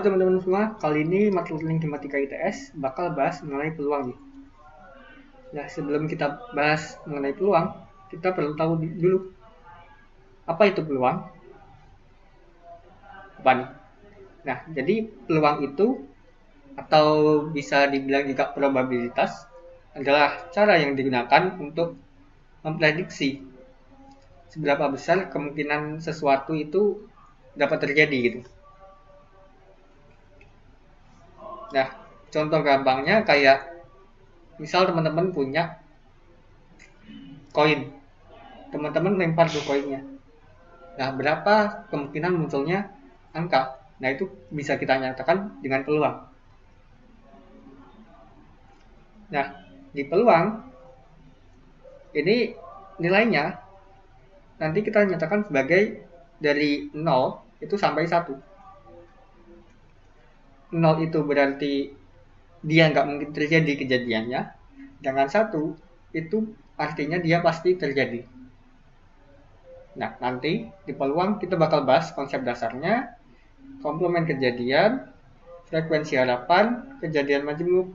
Halo teman-teman semua, kali ini mata kuliah Matematika ITS bakal bahas mengenai peluang nih. Nah, sebelum kita bahas mengenai peluang, kita perlu tahu dulu apa itu peluang? Apa nih? Nah, jadi peluang itu atau bisa dibilang juga probabilitas adalah cara yang digunakan untuk memprediksi seberapa besar kemungkinan sesuatu itu dapat terjadi gitu. Nah, contoh gampangnya kayak misal teman-teman punya koin, teman-teman lempar ke koinnya. Nah, berapa kemungkinan munculnya angka? Nah, itu bisa kita nyatakan dengan peluang. Nah, di peluang ini nilainya nanti kita nyatakan sebagai dari 0 itu sampai 1. 0 itu berarti dia nggak mungkin terjadi kejadiannya. Dengan 1 itu artinya dia pasti terjadi. Nah, nanti di peluang kita bakal bahas konsep dasarnya, komplement kejadian, frekuensi harapan, kejadian majemuk,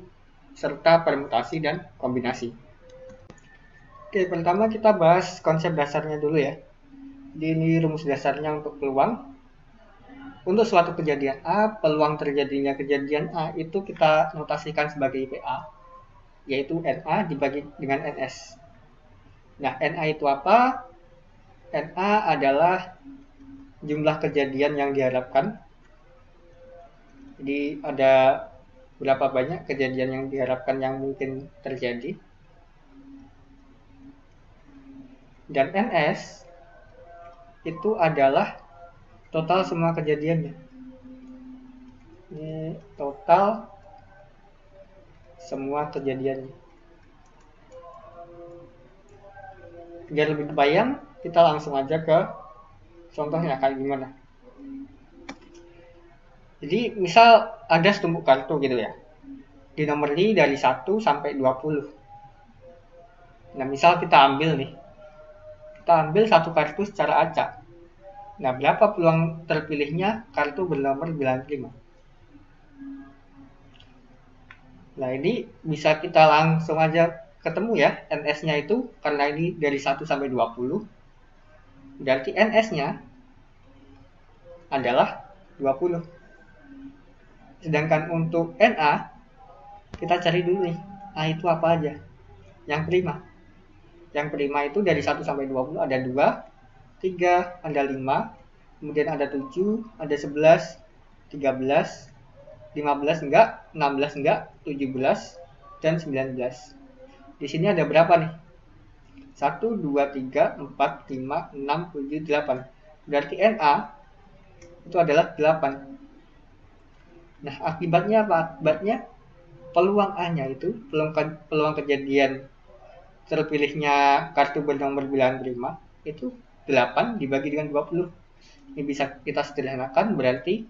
serta permutasi dan kombinasi. Oke, pertama kita bahas konsep dasarnya dulu ya. Ini rumus dasarnya untuk peluang. Untuk suatu kejadian A, peluang terjadinya kejadian A itu kita notasikan sebagai PA, yaitu NA dibagi dengan NS. Nah, NA itu apa? NA adalah jumlah kejadian yang diharapkan. Jadi ada berapa banyak kejadian yang diharapkan yang mungkin terjadi. Dan NS itu adalah total semua kejadiannya. Ini total semua kejadiannya. Biar lebih kebayang, kita langsung aja ke contohnya kayak gimana. Jadi misal ada setumpuk kartu gitu ya. Dinomori dari 1 sampai 20. Nah, misal kita ambil nih. Kita ambil satu kartu secara acak. Nah, berapa peluang terpilihnya kartu bernomor 95? Nah, ini bisa kita langsung aja ketemu ya. NS-nya itu karena ini dari 1 sampai 20. Berarti NS-nya adalah 20. Sedangkan untuk NA, kita cari dulu nih. A itu apa aja? Yang prima. Yang prima itu dari 1 sampai 20 ada 2, 3, ada 5, kemudian ada 7, ada 11, 13, 15 enggak, 16 enggak, 17, dan 19. Di sini ada berapa nih? 1, 2, 3, 4, 5, 6, 7, 8. Berarti NA itu adalah 8. Nah, akibatnya apa? Akibatnya peluang A-nya itu, peluang kejadian terpilihnya kartu bernomor 95 itu 8 dibagi dengan 20. Ini bisa kita sederhanakan berarti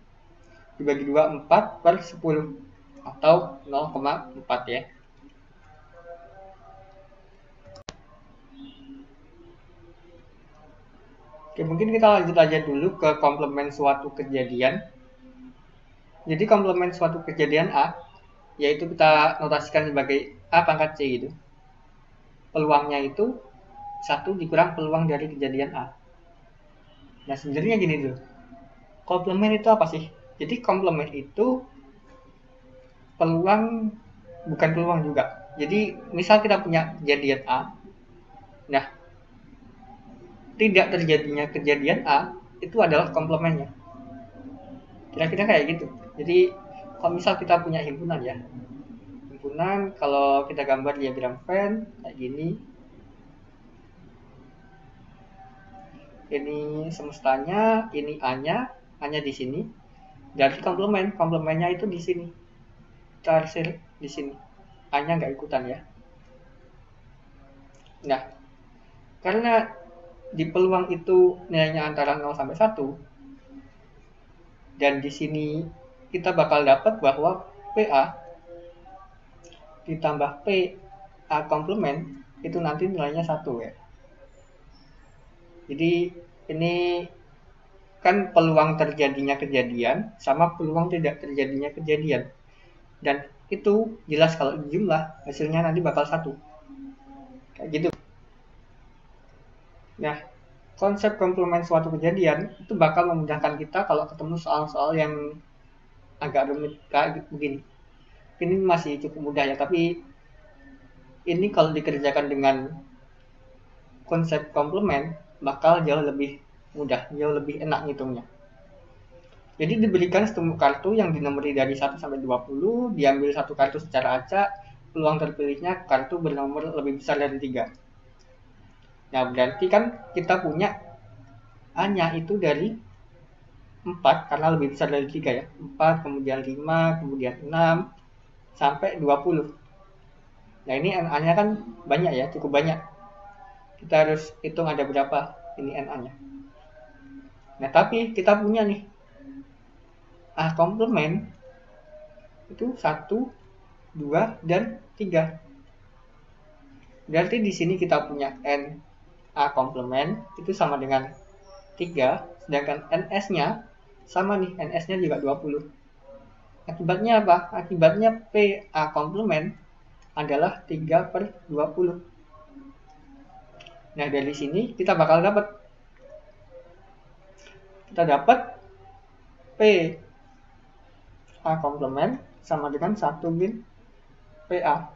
dibagi 2, 4 per 10 atau 0,4 ya. Oke, mungkin kita lanjut aja dulu ke komplement suatu kejadian. Jadi komplement suatu kejadian A, yaitu kita notasikan sebagai A pangkat C gitu. Peluangnya itu 1 dikurang peluang dari kejadian A. Nah, sebenarnya gini dulu. Komplement itu apa sih? Jadi komplement itu peluang, bukan peluang juga. Jadi misal kita punya kejadian A, nah tidak terjadinya kejadian A itu adalah komplementnya. Kira-kira kayak gitu. Jadi kalau misal kita punya himpunan ya, himpunan kalau kita gambar diagram Venn kayak gini, ini semestanya, ini A-nya, A-nya di sini. Dari komplemennya itu di sini. Tarsir di sini. A-nya nggak ikutan ya. Nah, karena di peluang itu nilainya antara 0 sampai 1, dan di sini kita bakal dapat bahwa PA ditambah PA komplement itu nanti nilainya 1 ya. Jadi ini kan peluang terjadinya kejadian sama peluang tidak terjadinya kejadian. Dan itu jelas kalau dijumlah hasilnya nanti bakal 1. Kayak gitu. Nah, konsep komplement suatu kejadian itu bakal memudahkan kita kalau ketemu soal-soal yang agak rumit kayak begini. Ini masih cukup mudah ya, tapi ini kalau dikerjakan dengan konsep komplement bakal jauh lebih mudah, jauh lebih enak ngitungnya. Jadi diberikan setumpuk kartu yang dinomori dari 1 sampai 20, diambil satu kartu secara acak, peluang terpilihnya kartu bernomor lebih besar dari 3. Nah, berarti kan kita punya A-nya itu dari 4 karena lebih besar dari 3 ya. 4, kemudian 5, kemudian 6, sampai 20. Nah, ini NA-nya kan banyak ya, cukup banyak. Kita harus hitung ada berapa ini NA-nya. Nah, tapi kita punya nih A komplement itu 1, 2, dan 3. Berarti di sini kita punya N A komplement itu sama dengan 3, sedangkan NS-nya sama nih, NS-nya juga 20. Akibatnya apa? Akibatnya PA komplement adalah 3/20. Nah, dari sini kita bakal dapat PA komplement sama dengan 1 min PA.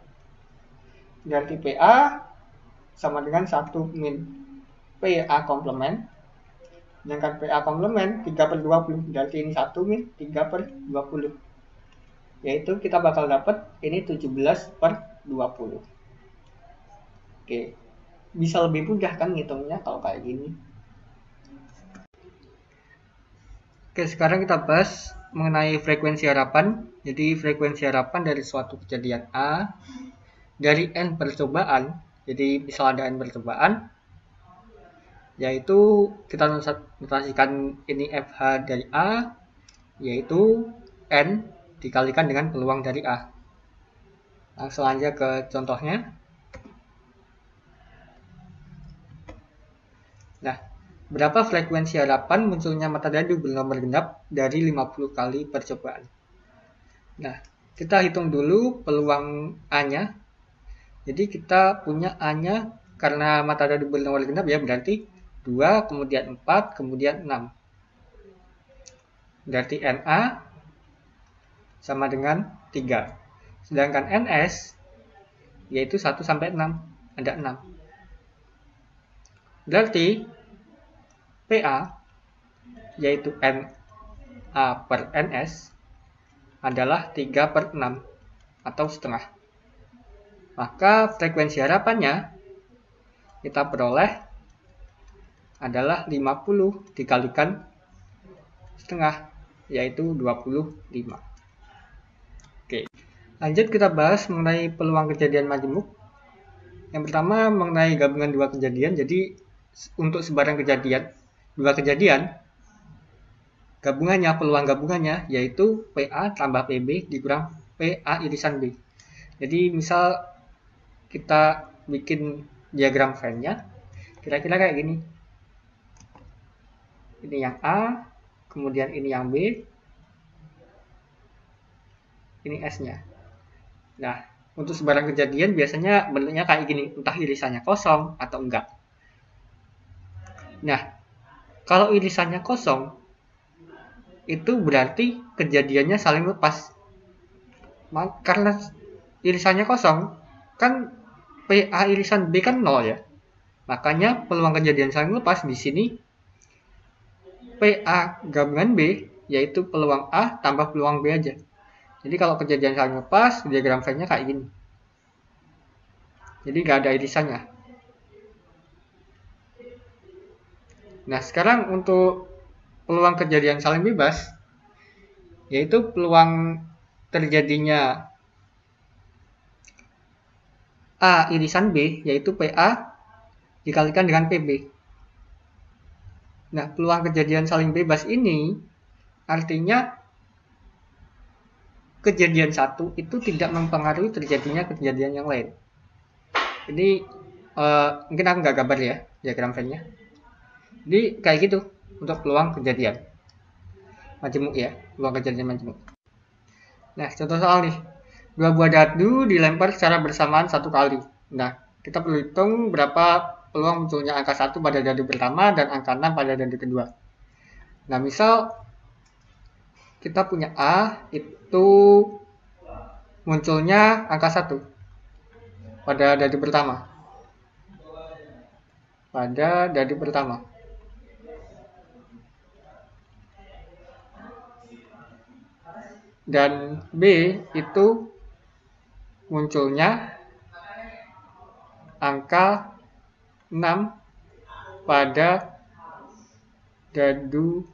Berarti PA sama dengan 1 min PA komplement. Sedangkan PA komplement 3/20. Berarti ini 1 min 3/20. Yaitu kita bakal dapat ini 17/20. Oke. Bisa lebih mudah kan ngitungnya kalau kayak gini. Oke, sekarang kita bahas mengenai frekuensi harapan. Jadi frekuensi harapan dari suatu kejadian A dari N percobaan. Jadi misal ada N percobaan, yaitu kita notasikan ini FH dari A, yaitu N dikalikan dengan peluang dari A. Langsung aja ke contohnya. Nah, berapa frekuensi harapan munculnya matahari bernomor genap dari 50 kali percobaan? Nah, kita hitung dulu peluang A-nya. Jadi kita punya A-nya karena matahari bernomor genap ya, berarti 2, kemudian 4, kemudian 6. Berarti NA sama dengan 3. Sedangkan NS yaitu 1 sampai 6, ada 6. Berarti PA yaitu NA per NS adalah 3/6 atau setengah. Maka frekuensi harapannya kita peroleh adalah 50 dikalikan setengah, yaitu 25. Oke, lanjut kita bahas mengenai peluang kejadian majemuk. Yang pertama mengenai gabungan dua kejadian. Jadi untuk sebarang kejadian, dua kejadian, gabungannya, peluang gabungannya yaitu PA tambah PB dikurang PA irisan B. Jadi misal kita bikin diagram Venn-nya kira-kira kayak gini. Ini yang A, kemudian ini yang B, ini S-nya. Nah, untuk sebarang kejadian biasanya bentuknya kayak gini, entah irisannya kosong atau enggak. Nah, kalau irisannya kosong, itu berarti kejadiannya saling lepas. Karena irisannya kosong, kan PA irisan B kan 0 ya. Makanya peluang kejadian saling lepas di sini PA gabungan B yaitu peluang A tambah peluang B aja. Jadi kalau kejadian saling lepas, diagram Venn-nya kayak gini. Jadi nggak ada irisannya. Nah, sekarang untuk peluang kejadian saling bebas, yaitu peluang terjadinya A irisan B, yaitu PA dikalikan dengan PB. Nah, peluang kejadian saling bebas ini artinya kejadian satu itu tidak mempengaruhi terjadinya kejadian yang lain. Jadi mungkin aku nggak gambar ya diagram Venn-nya. Jadi kayak gitu. untuk peluang kejadian majemuk ya, peluang kejadian majemuk. Nah, contoh soal nih, 2 buah dadu dilempar secara bersamaan 1 kali. Nah, kita perlu hitung berapa peluang munculnya angka 1 pada dadu pertama dan angka 6 pada dadu kedua. Nah, misal kita punya A itu munculnya angka 1 pada dadu pertama. Dan B itu munculnya angka 6 pada dadu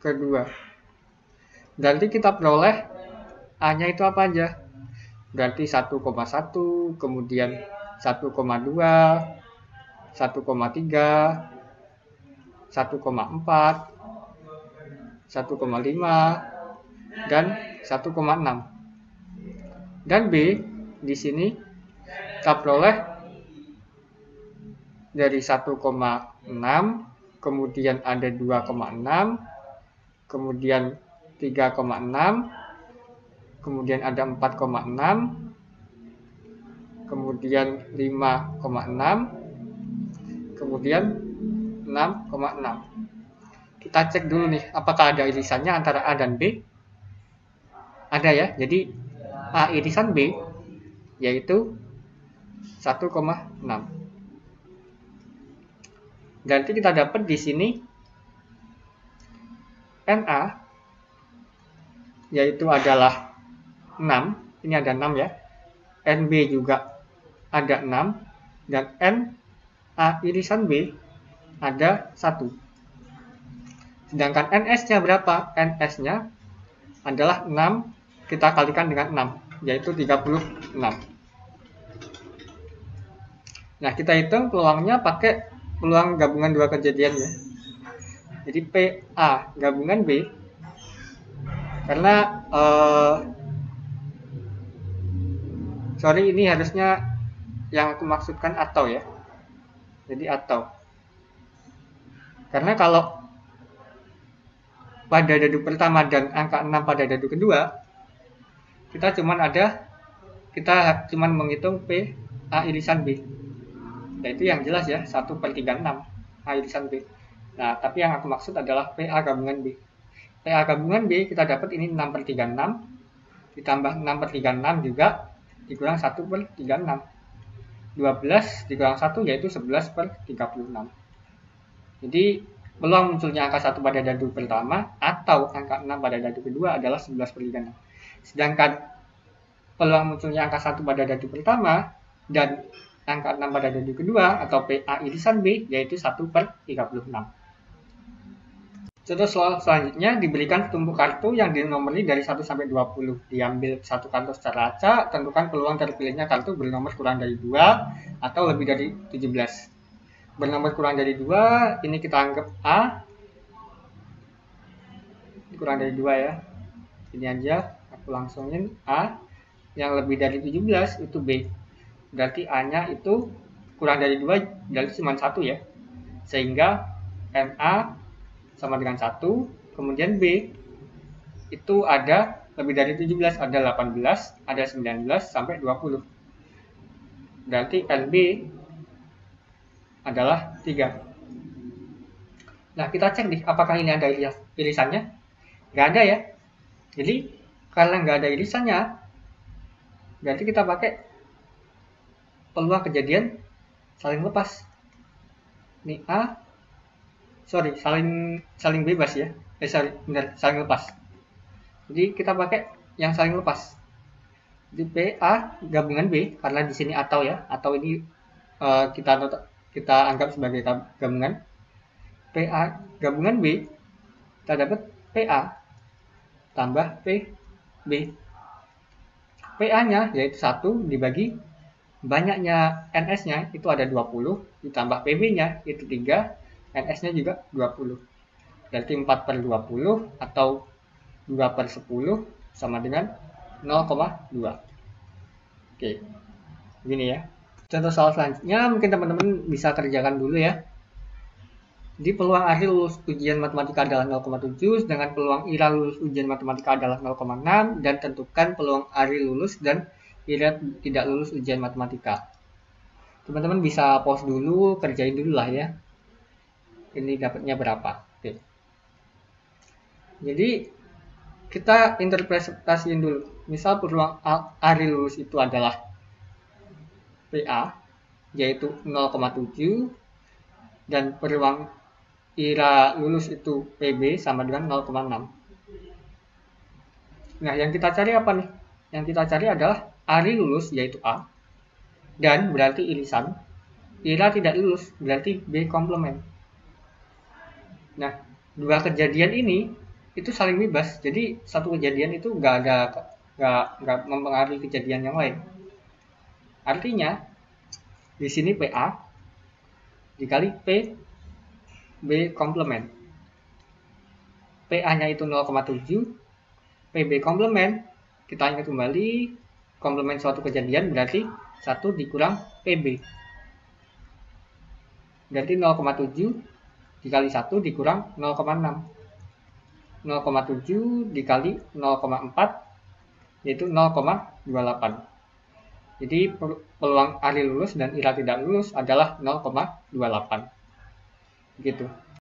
kedua. Berarti kita peroleh A-nya itu apa aja? Berarti 1,1, kemudian 1,2, 1,3, 1,4, 1,5, dan 1,6. Dan B di sini kita peroleh dari 1,6, kemudian ada 2,6, kemudian 3,6, kemudian ada 4,6, kemudian 5,6, kemudian 6,6. Kita cek dulu nih, apakah ada irisannya antara A dan B? Ada ya, jadi A irisan B yaitu 1,6. Berarti kita dapat di sini NA yaitu adalah 6, ini ada 6 ya, NB juga ada 6, dan NA irisan B ada 1. Sedangkan NS-nya berapa? NS-nya adalah 6, kita kalikan dengan 6, yaitu 36. Nah, kita hitung peluangnya pakai peluang gabungan dua kejadian ya. Jadi PA gabungan B, karena sorry, ini harusnya yang aku maksudkan atau ya. Jadi atau. Karena kalau pada dadu pertama dan angka 6 pada dadu kedua, kita cuman menghitung P A irisan B. Yaitu yang jelas ya, 1/36 A irisan B. Nah, tapi yang aku maksud adalah PA gabungan B. PA gabungan B kita dapat ini 6/36 ditambah 6/36 juga dikurang 1/36. 12 dikurang 1 yaitu 11/36. Jadi peluang munculnya angka 1 pada dadu pertama atau angka 6 pada dadu kedua adalah 11/36. Sedangkan peluang munculnya angka 1 pada dadu pertama dan angka 6 pada dadu kedua atau PA irisan B yaitu 1/36. Contoh soal selanjutnya, diberikan setumpuk kartu yang dinomori dari 1 sampai 20. Diambil satu kartu secara acak, tentukan peluang terpilihnya kartu bernomor kurang dari 2 atau lebih dari 17. Bernomor kurang dari 2, ini kita anggap A. Kurang dari 2 ya. Ini aja, aku langsungin A. Yang lebih dari 17 itu B. Berarti A-nya itu kurang dari 2, berarti cuma 1 ya. Sehingga NA sama dengan 1, kemudian B itu ada lebih dari 17, ada 18, ada 19, sampai 20. Berarti NB adalah 3. Nah, kita cek nih, apakah ini ada irisannya? Nggak ada ya. Jadi, karena nggak ada irisannya, berarti kita pakai peluang kejadian saling lepas. Ini A, saling bebas ya. Saling lepas. Jadi kita pakai yang saling lepas. Jadi PA gabungan B, karena di sini atau ya, atau ini kita anggap sebagai gabungan. PA gabungan B, kita dapat PA tambah PB. PA-nya yaitu 1 dibagi banyaknya NS-nya itu ada 20, ditambah PB-nya itu 3, NS-nya juga 20. Berarti 4/20 atau 2/10 sama dengan 0,2. Oke, begini ya. Contoh soal selanjutnya mungkin teman-teman bisa kerjakan dulu ya. Jadi peluang Ari lulus ujian matematika adalah 0,7, sedangkan peluang Ira lulus ujian matematika adalah 0,6, dan tentukan peluang Ari lulus dan Ira tidak lulus ujian matematika. Teman-teman bisa pause dulu, kerjain dulu lah ya. Ini dapatnya berapa? Oke. Jadi kita interpretasiin dulu. Misal peluang Ari lulus itu adalah PA, yaitu 0,7, dan peluang Ira lulus itu PB sama dengan 0,6. Nah, yang kita cari apa nih? Yang kita cari adalah Ari lulus, yaitu A, dan berarti irisan. Ira tidak lulus, berarti B komplement. Nah, dua kejadian ini itu saling bebas. Jadi satu kejadian itu nggak mempengaruhi kejadian yang lain. Artinya di sini PA dikali PB komplement. PA-nya itu 0,7, PB komplement, kita ingat kembali, komplement suatu kejadian berarti 1 dikurang PB. Berarti 0,7 dikali 1 dikurang 0,6. 0,7 dikali 0,4 yaitu 0,28. Jadi peluang Ari lulus dan Ira tidak lulus adalah 0,28. Begitu.